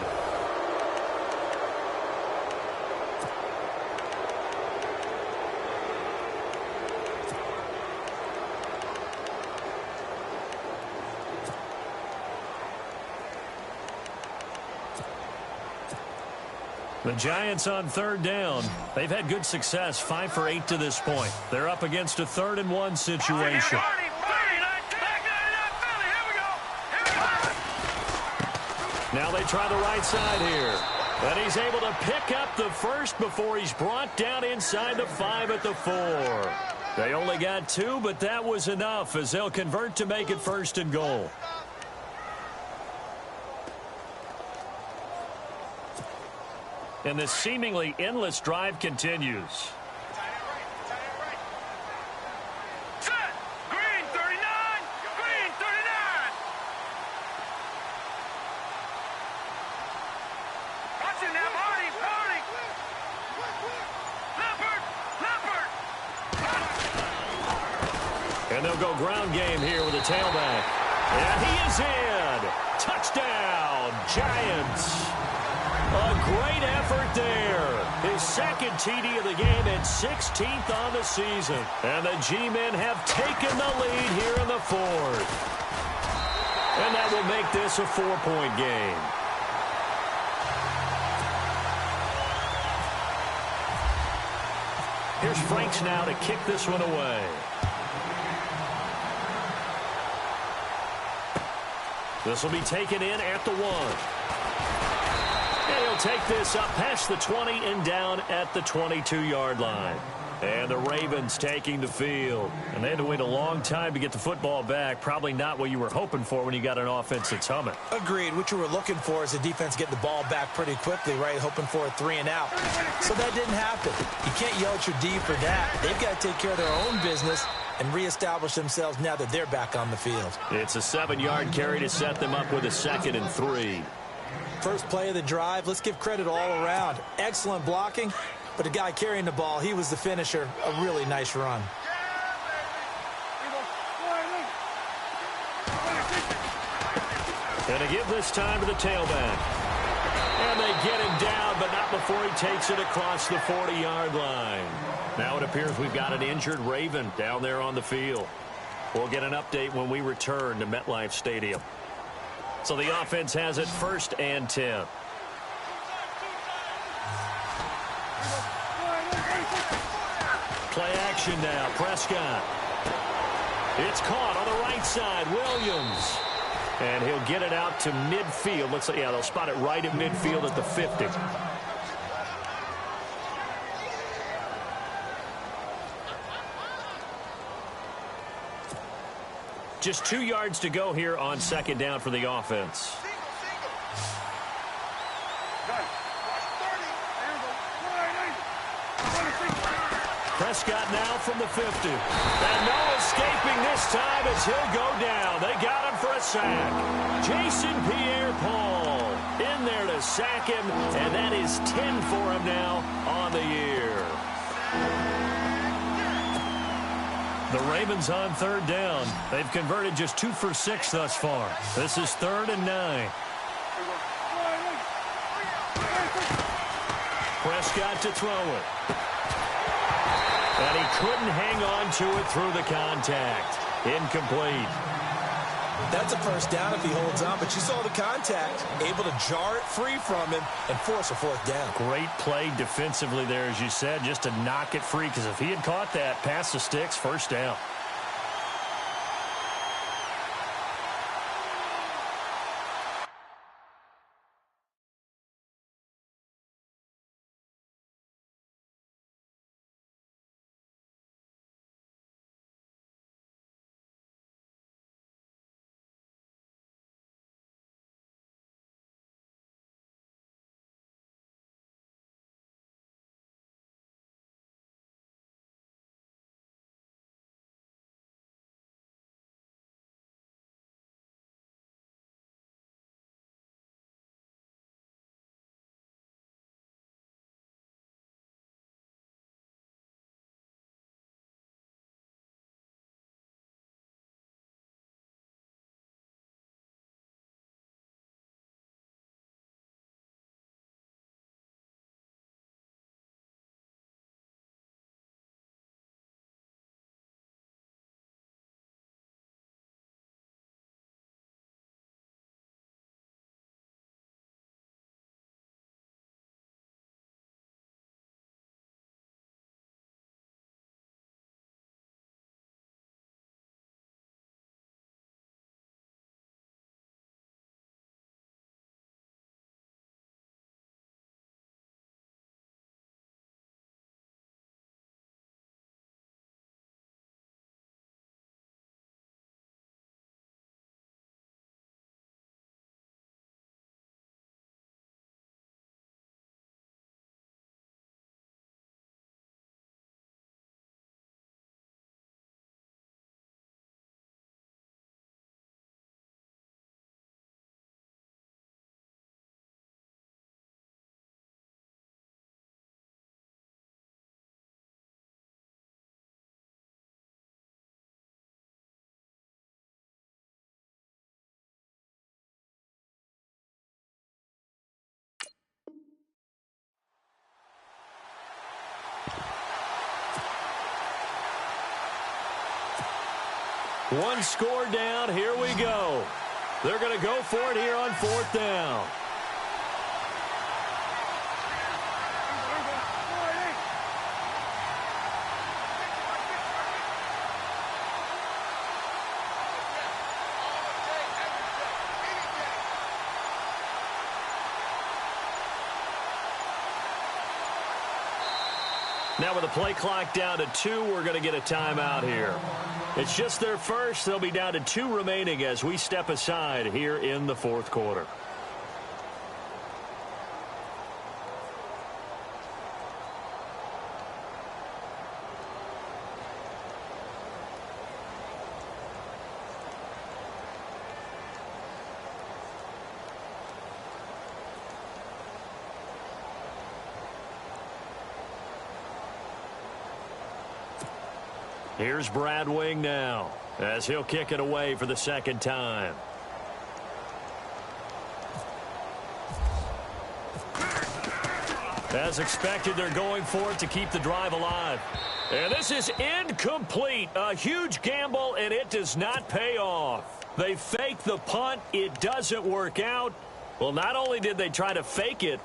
Speaker 1: The Giants on 3rd down. They've had good success, 5 for 8 to this point. They're up against a 3rd and 1 situation. Now they try the right side here. And he's able to pick up the 1st before he's brought down inside the 5 at the 4. They only got 2, but that was enough as they'll convert to make it 1st and goal. And this seemingly endless drive continues.
Speaker 3: Set. Green 39. Green 39. Watching that body. Leopard.
Speaker 1: And they'll go ground game here with a tailback. And he is in. Touchdown, Giants. A great effort there. His 2nd TD of the game and 16th on the season. And the G-men have taken the lead here in the 4th. And that will make this a 4-point game. Here's Franks now to kick this one away. This will be taken in at the 1. And he'll take this up past the 20 and down at the 22-yard line. And the Ravens taking the field. And they had to wait a long time to get the football back. Probably not what you were hoping for when you got an offense that's humming.
Speaker 2: Agreed. What you were looking for is the defense getting the ball back pretty quickly, right? Hoping for a 3 and out. So that didn't happen. You can't yell at your D for that. They've got to take care of their own business and reestablish themselves now that they're back on the field.
Speaker 1: It's a 7-yard carry to set them up with a 2nd and 3.
Speaker 2: First play of the drive, let's give credit all around. Excellent blocking, but the guy carrying the ball, he was the finisher. A really nice run.
Speaker 1: And to give this time to the tailback. And they get him down, but not before he takes it across the 40-yard line. Now it appears we've got an injured Raven down there on the field. We'll get an update when we return to MetLife Stadium. So the offense has it 1st and 10. Play action now. Prescott. It's caught on the right side. Williams. And he'll get it out to midfield. Let's see. Yeah, they'll spot it right at midfield at the 50. Just 2 yards to go here on second down for the offense. Prescott now from the 50. And no escaping this time as he'll go down. They got him for a sack. Jason Pierre-Paul in there to sack him, and that is 10 for him now on the year. The Ravens on third down. They've converted just 2 for 6 thus far. This is 3rd and 9. Prescott to throw it. And he couldn't hang on to it through the contact. Incomplete.
Speaker 2: That's a first down if he holds on, but you saw the contact, able to jar it free from him and force a 4th down.
Speaker 1: Great play defensively there, as you said, just to knock it free, because if he had caught that, past the sticks, first down. One score down. Here we go. They're going to go for it here on 4th down. Now with the play clock down to 2, we're going to get a timeout here. It's just their first. They'll be down to 2 remaining as we step aside here in the 4th quarter. Here's Brad Wing now as he'll kick it away for the 2nd time. As expected, they're going for it to keep the drive alive. And this is incomplete. A huge gamble, and it does not pay off. They fake the punt. It doesn't work out. Well, not only did they try to fake it,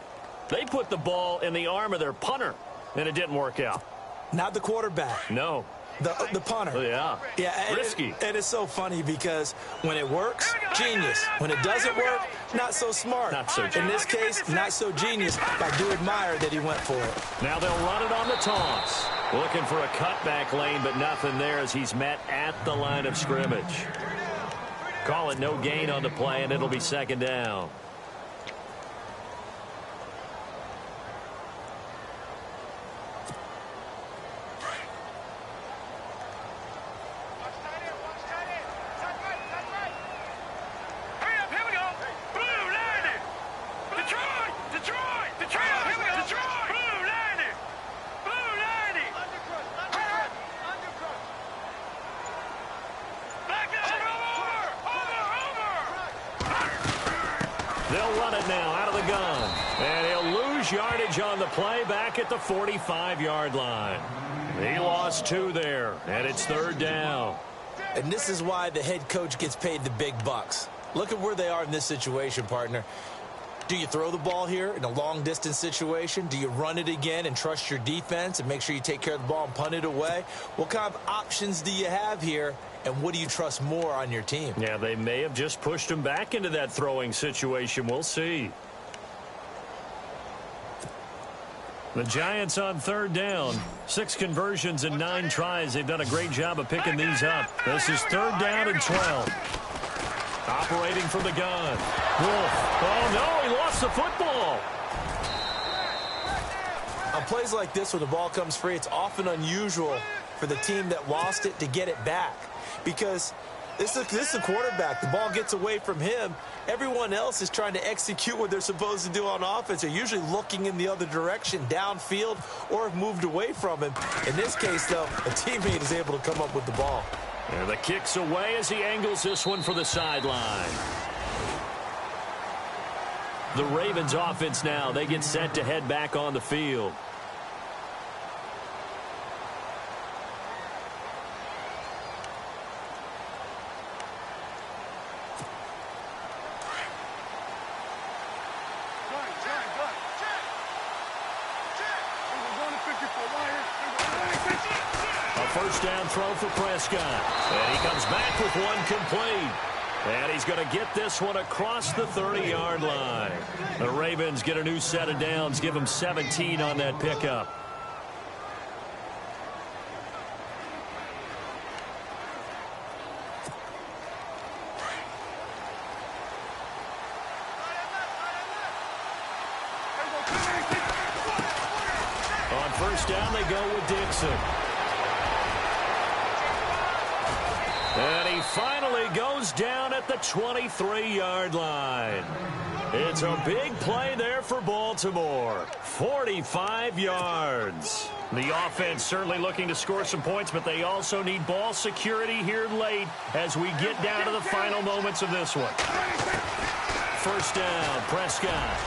Speaker 1: they put the ball in the arm of their punter, and it didn't work out.
Speaker 2: Not the quarterback.
Speaker 1: No.
Speaker 2: The punter.
Speaker 1: Oh, yeah.
Speaker 2: Yeah.
Speaker 1: Risky.
Speaker 2: And it's so funny because when it works, genius. When it doesn't work, not so smart.
Speaker 1: Not so genius.
Speaker 2: In this case, not so genius. I do admire that he went for it.
Speaker 1: Now they'll run it on the toss. Looking for a cutback lane, but nothing there as he's met at the line of scrimmage. Call it no gain on the play, and it'll be second down. They'll run it now out of the gun. And he'll lose yardage on the play back at the 45-yard line. He lost 2 there, and it's third down.
Speaker 2: And this is why the head coach gets paid the big bucks. Look at where they are in this situation, partner. Do you throw the ball here in a long-distance situation? Do you run it again and trust your defense and make sure you take care of the ball and punt it away? What kind of options do you have here, and what do you trust more on your team?
Speaker 1: Yeah, they may have just pushed him back into that throwing situation. We'll see. The Giants on third down. 6 conversions and 9 tries. They've done a great job of picking these up. This is third down and 12. Operating from the gun. Oh, no, he lost the football.
Speaker 2: On plays like this where the ball comes free, it's often unusual for the team that lost it to get it back. Because this is a quarterback. The ball gets away from him. Everyone else is trying to execute what they're supposed to do on offense. They're usually looking in the other direction, downfield, or have moved away from him. In this case, though, a teammate is able to come up with the ball.
Speaker 1: And the kick's away as he angles this one for the sideline. The Ravens offense now, they get set to head back on the field. First down throw for Prescott. And he comes back with one complete. And he's going to get this one across the 30-yard line. The Ravens get a new set of downs, give them 17 on that pickup. On first down, they go with Dixon. And he finally goes down at the 23-yard line. It's a big play there for Baltimore. 45 yards. The offense certainly looking to score some points, but they also need ball security here late as we get down to the final moments of this one. First down, Prescott.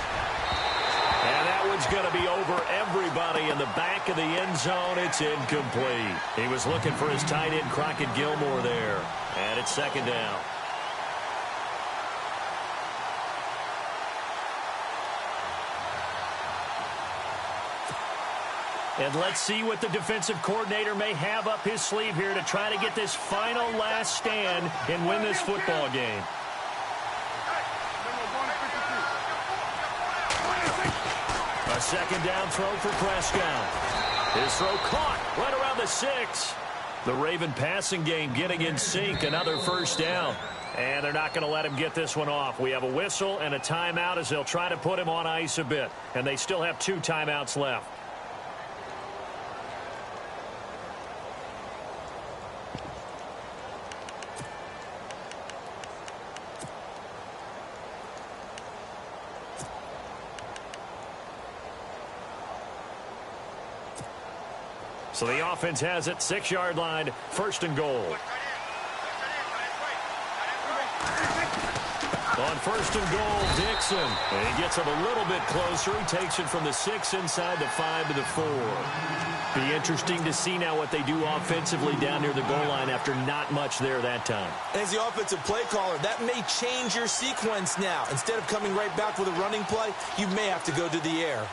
Speaker 1: And that one's going to be over everybody in the back of the end zone. It's incomplete. He was looking for his tight end, Crockett Gilmore, there. And it's second down. And let's see what the defensive coordinator may have up his sleeve here to try to get this final last stand and win this football game. A second down throw for Prescott. His throw caught right around the 6. The Raven passing game getting in sync. Another first down. And they're not going to let him get this one off. We have a whistle and a timeout as they'll try to put him on ice a bit. And they still have 2 timeouts left. So the offense has it, 6-yard line, first and goal. On first and goal, Dixon. And he gets him a little bit closer. He takes it from the 6 inside the 5 to the 4. Be interesting to see now what they do offensively down near the goal line after not much there that time.
Speaker 2: As the offensive play caller, that may change your sequence now. Instead of coming right back with a running play, you may have to go to the air.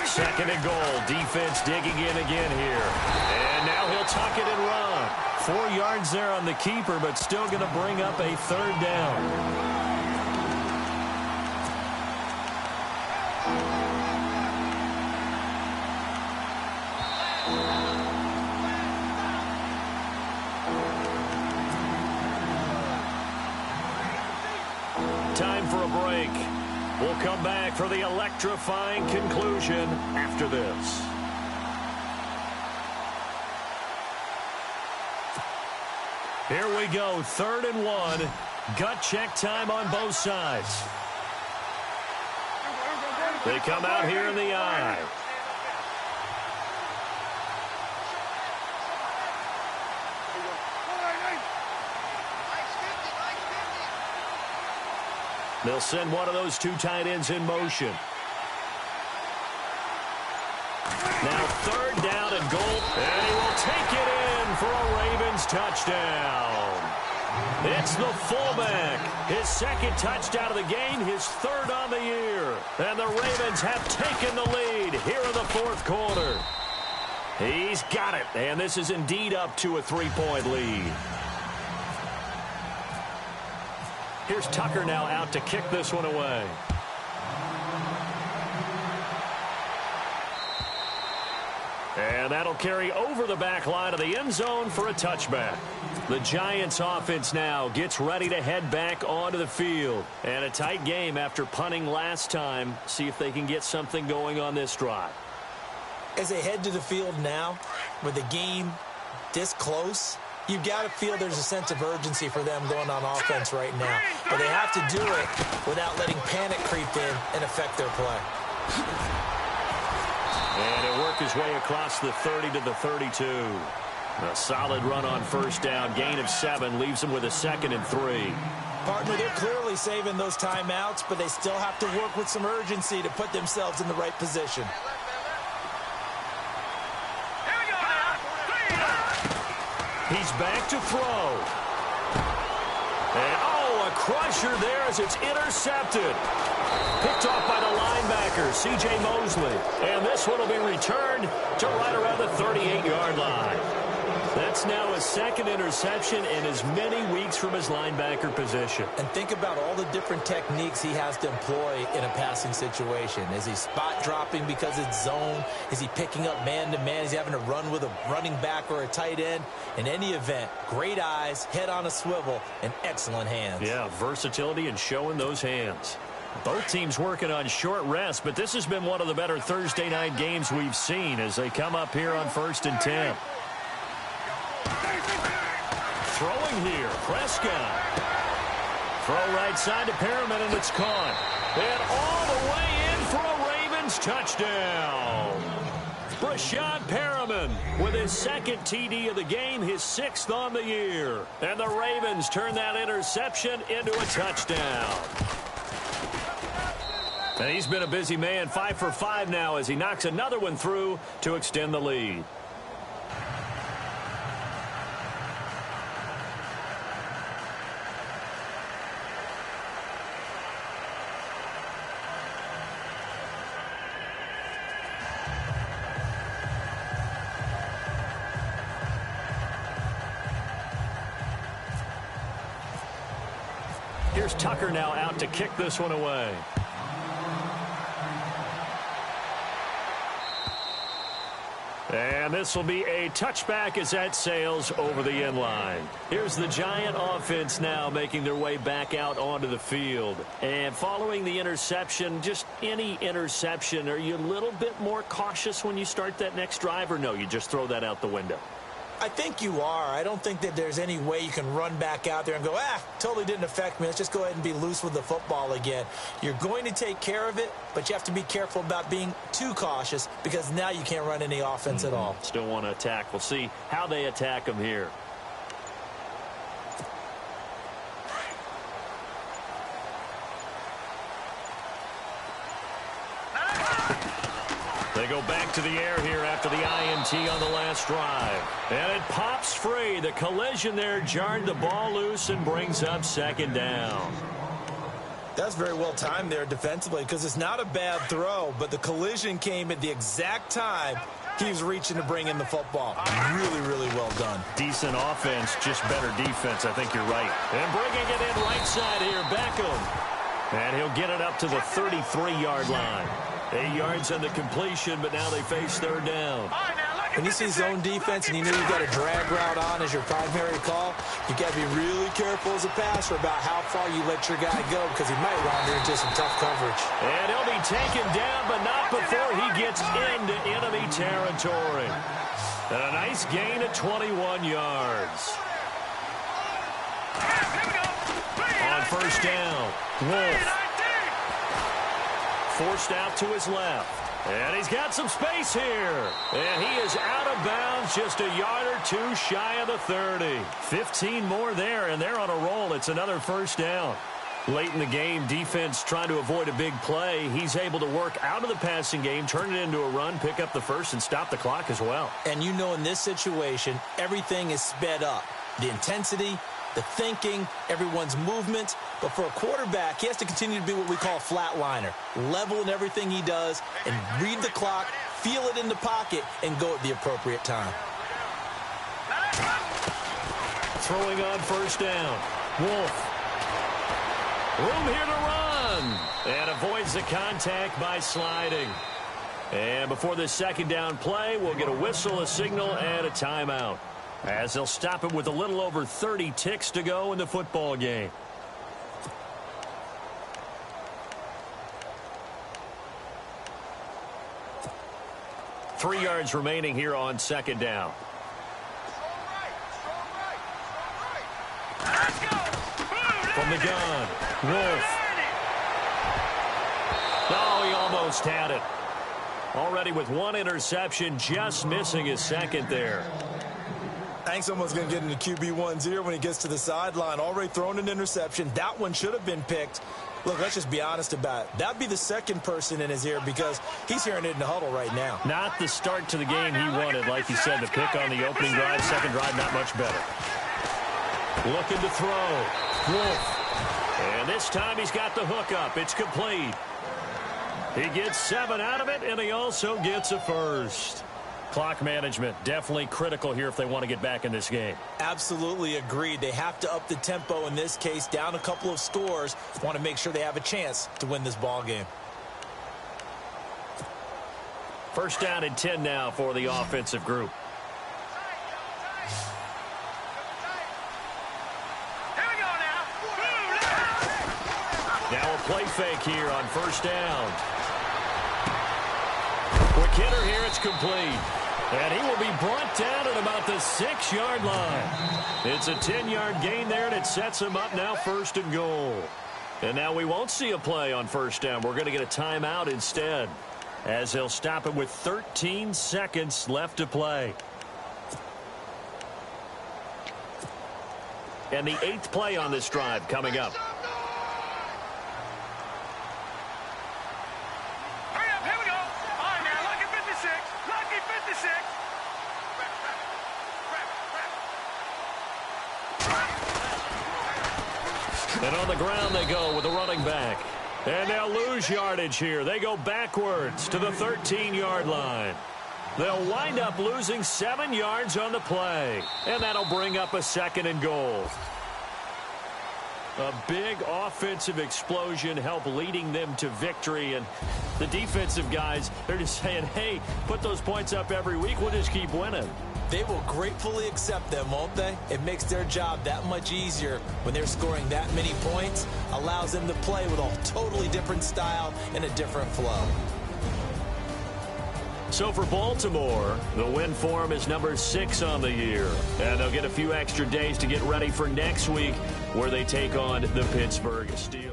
Speaker 1: Second and goal. Defense digging in again here. And now he'll tuck it and run. 4 yards there on the keeper, but still going to bring up a third down. Time for a break. We'll come back for the electrifying conclusion after this. Here we go, 3rd and 1. Gut check time on both sides. They come out here in the I. They'll send one of those two tight ends in motion. Now 3rd down and goal, and he will take it in for a Ravens touchdown. It's the fullback. His 2nd touchdown of the game, his 3rd on the year. And the Ravens have taken the lead here in the 4th quarter. He's got it, and this is indeed up to a 3-point lead. Here's Tucker now out to kick this one away. And that'll carry over the back line of the end zone for a touchback. The Giants offense now gets ready to head back onto the field. And a tight game after punting last time. See if they can get something going on this drive.
Speaker 2: As they head to the field now, with the game this close, you've got to feel there's a sense of urgency for them going on offense right now. But they have to do it without letting panic creep in and affect their play.
Speaker 1: And he'll work his way across the 30 to the 32. A solid run on 1st down. Gain of 7 leaves him with a 2nd and 3.
Speaker 2: Partner, they're clearly saving those timeouts, but they still have to work with some urgency to put themselves in the right position.
Speaker 1: He's back to throw. And, a crusher there as it's intercepted. Picked off by the linebacker, C.J. Mosley. And this one will be returned to right around the 38-yard line. That's now his 2nd interception in as many weeks from his linebacker position.
Speaker 2: And think about all the different techniques he has to employ in a passing situation. Is he spot dropping because it's zone? Is he picking up man-to-man? Is he having to run with a running back or a tight end? In any event, great eyes, head on a swivel, and excellent hands.
Speaker 1: Yeah, versatility and showing those hands. Both teams working on short rest, but this has been one of the better Thursday night games we've seen as they come up here on 1st and 10. Throwing here, Prescott. Throw right side to Perriman, and it's caught. And all the way in for a Ravens touchdown. Brashad Perriman with his 2nd TD of the game, his 6th on the year. And the Ravens turn that interception into a touchdown. And he's been a busy man, 5 for 5 now as he knocks another one through to extend the lead. Here's Tucker now out to kick this one away. And this will be a touchback as that sails over the end line. Here's the Giant offense now making their way back out onto the field. And following the interception, just any interception, are you a little bit more cautious when you start that next drive, or no, you just throw that out the window?
Speaker 2: I think you are. I don't think that there's any way you can run back out there and go, totally didn't affect me. Let's just go ahead and be loose with the football again. You're going to take care of it, but you have to be careful about being too cautious because now you can't run any offense at all.
Speaker 1: Still want to attack. We'll see how they attack them here. They go back to the air here after the INT on the last drive. And it pops free. The collision there jarred the ball loose and brings up 2nd down.
Speaker 2: That's very well timed there defensively because it's not a bad throw, but the collision came at the exact time he was reaching to bring in the football. Really, really well done.
Speaker 1: Decent offense, just better defense. I think you're right. And bringing it in right side here, Beckham. And he'll get it up to the 33-yard line. 8 yards on the completion, but now they face 3rd down.
Speaker 3: All right, now,
Speaker 2: When you see zone defense and you know you've got a drag route on as your primary call, you've got to be really careful as a passer about how far you let your guy go because he might wander into some tough coverage.
Speaker 1: And he'll be taken down, but not before he gets into enemy territory. And a nice gain of 21 yards. On first down, Wolf. Forced out to his left. And he's got some space here. And he is out of bounds just a yard or two shy of the 30. 15 more there, and they're on a roll. It's another first down. Late in the game, defense trying to avoid a big play. He's able to work out of the passing game, turn it into a run, pick up the first, and stop the clock as well.
Speaker 2: And you know in this situation, everything is sped up. The intensity, the thinking, everyone's movement. But for a quarterback, he has to continue to be what we call a flatliner. Level in everything he does and read the clock, feel it in the pocket, and go at the appropriate time.
Speaker 1: Throwing on first down. Wolf. Room here to run. And avoids the contact by sliding. And before this second down play, we'll get a whistle, a signal, and a timeout, as they'll stop it with a little over 30 ticks to go in the football game. Three yards remaining here on second down. From the gun, Wolf. Oh, he almost had it. Already with one interception, just missing his second there.
Speaker 2: I think someone's going to get into QB1's ear when he gets to the sideline. Already thrown an interception. That one should have been picked. Look, let's just be honest about it. That'd be the second person in his ear because he's hearing it in the huddle right now.
Speaker 1: Not the start to the game he wanted. Like you said, the pick on the opening drive, second drive, not much better. Looking to throw. Wolf. And this time he's got the hook up. It's complete. He gets 7 out of it, and he also gets a first. Clock management, definitely critical here if they want to get back in this game.
Speaker 2: Absolutely agreed. They have to up the tempo in this case, down a couple of scores. Want to make sure they have a chance to win this ball game.
Speaker 1: First down and 10 now for the offensive group. Now a play fake here on first down. Quick hitter here, it's complete. And he will be brought down at about the 6-yard line. It's a 10-yard gain there, and it sets him up now first and goal. And now we won't see a play on first down. We're going to get a timeout instead, as they'll stop it with 13 seconds left to play. And the 8th play on this drive coming up. And on the ground they go with a running back. And they'll lose yardage here. They go backwards to the 13-yard line. They'll wind up losing 7 yards on the play. And that'll bring up a second and goal. A big offensive explosion helped leading them to victory. And the defensive guys, they're just saying, hey, put those points up every week. We'll just keep winning.
Speaker 2: They will gratefully accept them, won't they? It makes their job that much easier when they're scoring that many points. Allows them to play with a totally different style and a different flow.
Speaker 1: So for Baltimore, the win form is number 6 on the year. And they'll get a few extra days to get ready for next week, where they take on the Pittsburgh Steelers.